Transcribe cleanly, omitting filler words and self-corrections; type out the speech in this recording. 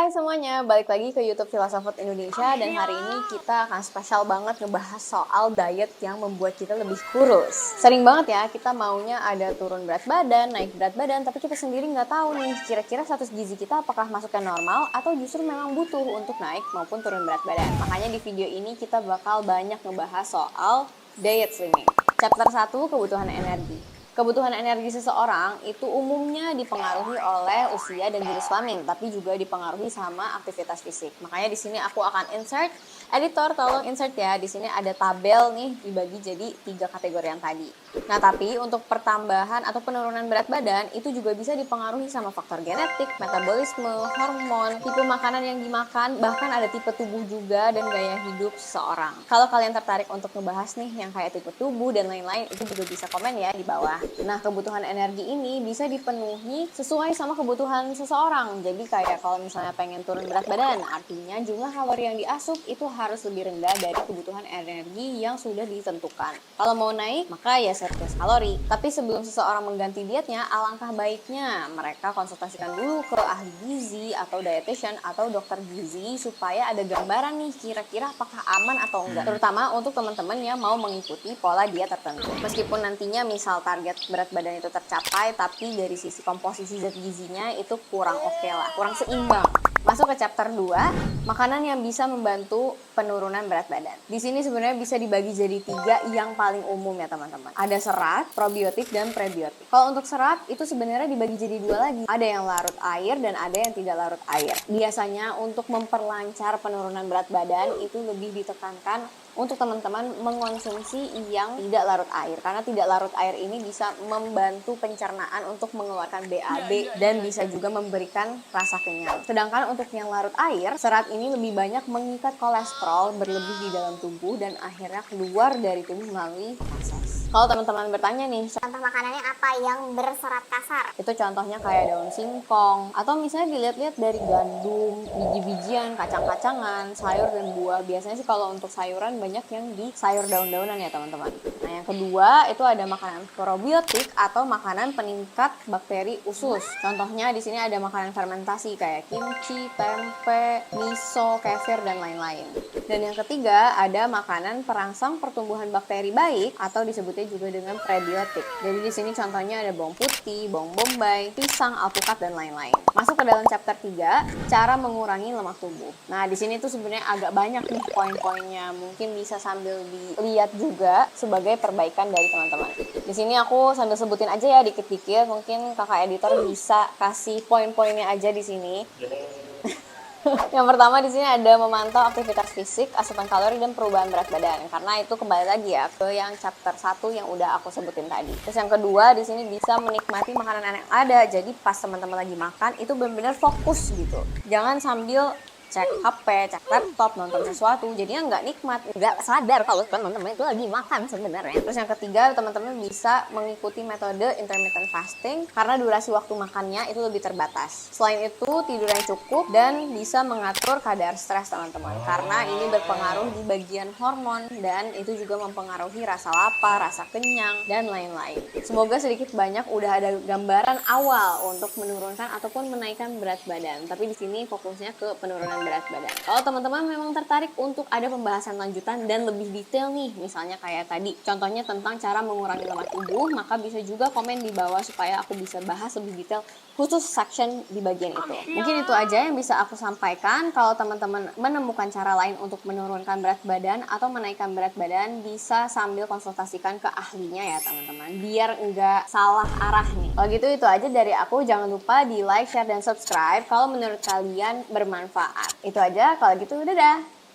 Hai semuanya, balik lagi ke YouTube Filsafat Indonesia dan hari ini kita akan spesial banget ngebahas soal diet yang membuat kita lebih kurus. Sering banget ya kita maunya ada turun berat badan, naik berat badan, tapi kita sendiri nggak tahu nih kira-kira status gizi kita apakah masuknya normal atau justru memang butuh untuk naik maupun turun berat badan. Makanya di video ini kita bakal banyak ngebahas soal diet slimming. Chapter 1, kebutuhan energi. Kebutuhan energi seseorang itu umumnya dipengaruhi oleh usia dan jenis kelamin, tapi juga dipengaruhi sama aktivitas fisik. Makanya di sini aku akan insert, editor tolong insert ya. Di sini ada tabel nih dibagi jadi 3 kategori yang tadi. Nah, tapi untuk pertambahan atau penurunan berat badan itu juga bisa dipengaruhi sama faktor genetik, metabolisme, hormon, tipe makanan yang dimakan, bahkan ada tipe tubuh juga dan gaya hidup seseorang. Kalau kalian tertarik untuk ngebahas nih yang kayak tipe tubuh dan lain-lain, itu juga bisa komen ya di bawah. Nah, kebutuhan energi ini bisa dipenuhi sesuai sama kebutuhan seseorang. Jadi kayak kalau misalnya pengen turun berat badan, artinya jumlah kalori yang diasup itu harus lebih rendah dari kebutuhan energi yang sudah ditentukan. Kalau mau naik, maka ya surplus kalori. Tapi sebelum seseorang mengganti dietnya, alangkah baiknya mereka konsultasikan dulu ke ahli gizi atau dietitian atau dokter gizi supaya ada gambaran nih kira-kira apakah aman atau enggak. Terutama untuk teman-teman yang mau mengikuti pola diet tertentu. Meskipun nantinya misal target berat badan itu tercapai, tapi dari sisi komposisi zat gizinya itu kurang oke lah, kurang seimbang. Masuk ke chapter 2, makanan yang bisa membantu penurunan berat badan. Di sini sebenarnya bisa dibagi jadi 3 yang paling umum ya teman-teman. Ada serat, probiotik, dan prebiotik. Kalau untuk serat itu sebenarnya dibagi jadi 2 lagi. Ada yang larut air dan ada yang tidak larut air. Biasanya untuk memperlancar penurunan berat badan itu lebih ditekankan untuk teman-teman mengonsumsi yang tidak larut air. Karena tidak larut air ini bisa membantu pencernaan untuk mengeluarkan BAB dan bisa juga memberikan rasa kenyang. Sedangkan untuk yang larut air, serat ini lebih banyak mengikat kolesterol berlebih di dalam tubuh dan akhirnya keluar dari tubuh melalui feses. Kalau teman-teman bertanya nih, contoh makanannya apa yang berserat kasar? Itu contohnya kayak daun singkong, atau misalnya dilihat-lihat dari gandum, biji-bijian, kacang-kacangan, sayur dan buah. Biasanya sih kalau untuk sayuran banyak yang di sayur daun-daunan ya teman-teman. Nah, yang kedua itu ada makanan probiotik atau makanan peningkat bakteri usus. Contohnya di sini ada makanan fermentasi kayak kimchi, tempe, miso, kefir dan lain-lain. Dan yang ketiga ada makanan perangsang pertumbuhan bakteri baik atau disebutnya juga dengan prebiotik. Jadi di sini contohnya ada bawang putih, bawang bombay, pisang, alpukat dan lain-lain. Masuk ke dalam chapter 3, cara mengurangi lemak tubuh. Nah, di sini tuh sebenarnya agak banyak nih poin-poinnya. Mungkin bisa sambil dilihat juga sebagai perbaikan dari teman-teman. Di sini aku sambil sebutin aja ya dikit-dikit. Mungkin kakak editor bisa kasih poin-poinnya aja di sini. Yang pertama di sini ada memantau aktivitas fisik, asupan kalori dan perubahan berat badan. Karena itu kembali lagi ya ke yang chapter 1 yang udah aku sebutin tadi. Terus yang kedua di sini bisa menikmati makanan yang ada. Jadi pas teman-teman lagi makan itu benar-benar fokus gitu. Jangan sambil cek HP, cek laptop, nonton sesuatu, jadinya nggak nikmat, nggak sadar kalau teman-teman itu lagi makan sebenarnya. Terus yang ketiga, teman-teman bisa mengikuti metode intermittent fasting karena durasi waktu makannya itu lebih terbatas. Selain itu, tidur yang cukup dan bisa mengatur kadar stres teman-teman, karena ini berpengaruh di bagian hormon dan itu juga mempengaruhi rasa lapar, rasa kenyang, dan lain-lain. Semoga sedikit banyak udah ada gambaran awal untuk menurunkan ataupun menaikkan berat badan, tapi di sini fokusnya ke penurunan berat badan. Kalau teman-teman memang tertarik untuk ada pembahasan lanjutan dan lebih detail nih, misalnya kayak tadi, contohnya tentang cara mengurangi lemak tubuh, maka bisa juga komen di bawah supaya aku bisa bahas lebih detail khusus section di bagian itu. Mungkin itu aja yang bisa aku sampaikan. Kalau teman-teman menemukan cara lain untuk menurunkan berat badan atau menaikkan berat badan, bisa sambil konsultasikan ke ahlinya ya teman-teman, biar nggak salah arah nih. Kalau gitu itu aja dari aku. Jangan lupa di like, share, dan subscribe kalau menurut kalian bermanfaat. Itu aja, kalau gitu dadah!